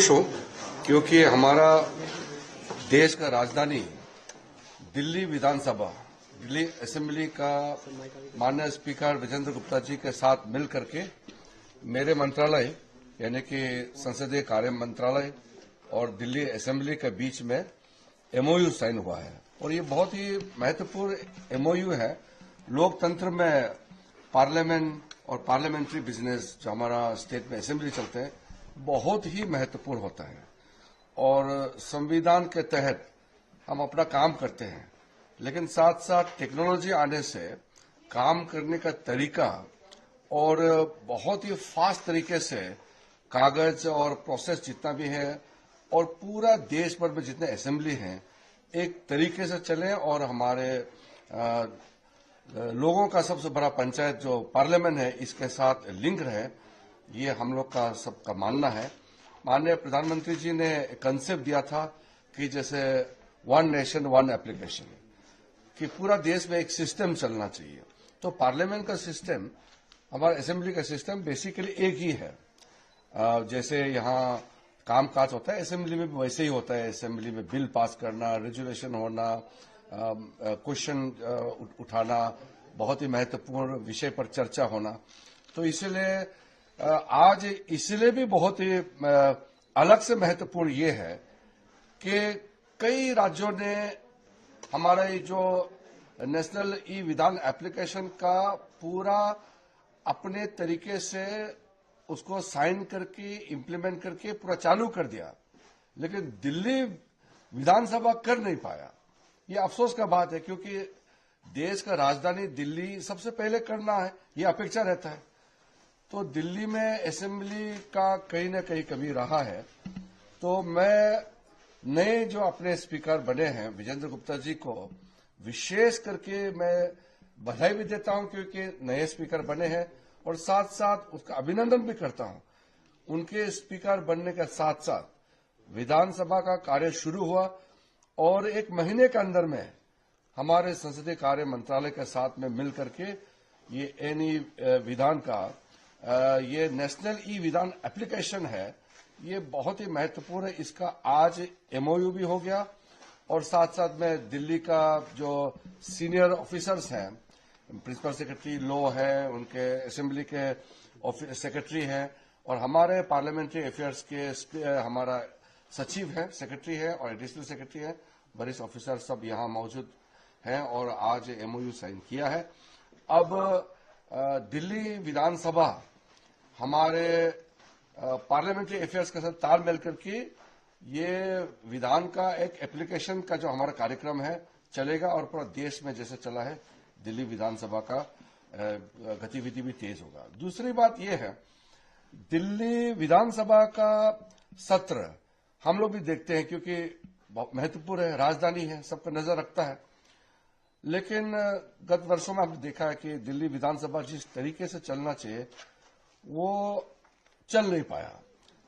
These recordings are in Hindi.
खुश हूं क्योंकि हमारा देश का राजधानी दिल्ली विधानसभा, दिल्ली असेंबली का माननीय स्पीकर विजेंद्र गुप्ता जी के साथ मिल करके मेरे मंत्रालय यानी कि संसदीय कार्य मंत्रालय और दिल्ली असेंबली के बीच में एमओयू साइन हुआ है। और ये बहुत ही महत्वपूर्ण एमओयू है। लोकतंत्र में पार्लियामेंट और पार्लियामेंट्री बिजनेस जो हमारा स्टेट में असेंबली चलते हैं बहुत ही महत्वपूर्ण होता है और संविधान के तहत हम अपना काम करते हैं, लेकिन साथ साथ टेक्नोलॉजी आने से काम करने का तरीका और बहुत ही फास्ट तरीके से कागज और प्रोसेस जितना भी है और पूरा देश भर में जितने असेंबली हैं एक तरीके से चले और हमारे लोगों का सबसे बड़ा पंचायत जो पार्लियामेंट है इसके साथ लिंक रहे, ये हम लोग का सबका मानना है। माननीय प्रधानमंत्री जी ने कंसेप्ट दिया था कि जैसे वन नेशन वन एप्लीकेशन, कि पूरा देश में एक सिस्टम चलना चाहिए। तो पार्लियामेंट का सिस्टम, हमारा असेंबली का सिस्टम बेसिकली एक ही है। जैसे यहाँ काम काज होता है असेंबली में भी वैसे ही होता है। असेंबली में बिल पास करना, रेजोल्यूशन होना, क्वेश्चन उठाना, बहुत ही महत्वपूर्ण विषय पर चर्चा होना। तो इसलिए आज इसलिए भी बहुत ही अलग से महत्वपूर्ण ये है कि कई राज्यों ने हमारा ये जो नेशनल ई विधान एप्लीकेशन का पूरा अपने तरीके से उसको साइन करके इम्प्लीमेंट करके पूरा चालू कर दिया, लेकिन दिल्ली विधानसभा कर नहीं पाया। ये अफसोस का बात है क्योंकि देश का राजधानी दिल्ली सबसे पहले करना है, ये अपेक्षा रहता है। तो दिल्ली में असेंबली का कहीं न कहीं कमी रहा है। तो मैं नए जो अपने स्पीकर बने हैं विजेंद्र गुप्ता जी को विशेष करके मैं बधाई भी देता हूं क्योंकि नए स्पीकर बने हैं और साथ साथ उसका अभिनंदन भी करता हूं। उनके स्पीकर बनने के साथ साथ विधानसभा का कार्य शुरू हुआ और एक महीने के अंदर में हमारे संसदीय कार्य मंत्रालय के साथ में मिल करके ये एनी विधान का ये नेशनल ई विधान एप्लीकेशन है, ये बहुत ही महत्वपूर्ण है। इसका आज एमओयू भी हो गया और साथ साथ में दिल्ली का जो सीनियर ऑफिसर्स हैं, प्रिंसिपल सेक्रेटरी लॉ है, उनके असेंबली के सेक्रेटरी हैं और हमारे पार्लियामेंट्री अफेयर्स के हमारा सचिव है, सेक्रेटरी है और एडिशनल सेक्रेटरी है, वरिष्ठ ऑफिसर सब यहाँ मौजूद हैं और आज एमओयू साइन किया है। अब दिल्ली विधानसभा हमारे पार्लियामेंट्री अफेयर्स के साथ तालमेल करके ये विधान का एक एप्लीकेशन का जो हमारा कार्यक्रम है चलेगा और पूरा देश में जैसे चला है दिल्ली विधानसभा का गतिविधि भी तेज होगा। दूसरी बात यह है, दिल्ली विधानसभा का सत्र हम लोग भी देखते हैं क्योंकि बहुत महत्वपूर्ण है, राजधानी है, सबका नजर रखता है। लेकिन गत वर्षों में हमने देखा है कि दिल्ली विधानसभा जिस तरीके से चलना चाहिए वो चल नहीं पाया।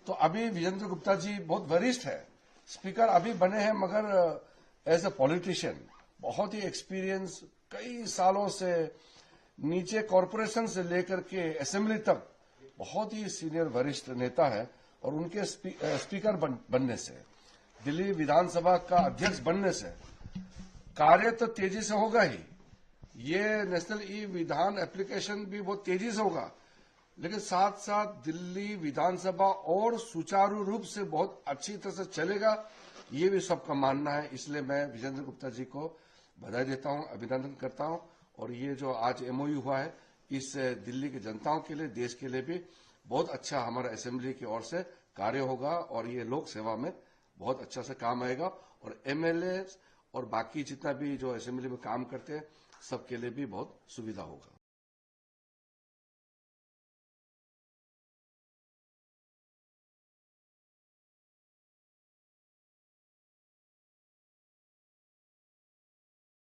तो अभी विजेंद्र गुप्ता जी बहुत वरिष्ठ है, स्पीकर अभी बने हैं, मगर एज ए पॉलिटिशियन बहुत ही एक्सपीरियंस, कई सालों से नीचे कॉरपोरेशन से लेकर के असेंबली तक बहुत ही सीनियर वरिष्ठ नेता है और उनके स्पीकर बनने से, दिल्ली विधानसभा का अध्यक्ष बनने से कार्य तो तेजी से होगा ही। ये नेशनल ई विधान एप्लीकेशन भी बहुत तेजी से होगा, लेकिन साथ साथ दिल्ली विधानसभा और सुचारू रूप से बहुत अच्छी तरह से चलेगा, ये भी सबका मानना है। इसलिए मैं विजेंद्र गुप्ता जी को बधाई देता हूं, अभिनंदन करता हूं और ये जो आज एमओयू हुआ है इससे दिल्ली की जनताओं के लिए, देश के लिए भी बहुत अच्छा हमारा असेंबली की ओर से कार्य होगा और ये लोक सेवा में बहुत अच्छा से काम आएगा और एमएलए और बाकी जितना भी जो असेंबली में काम करते हैं सबके लिए भी बहुत सुविधा होगा।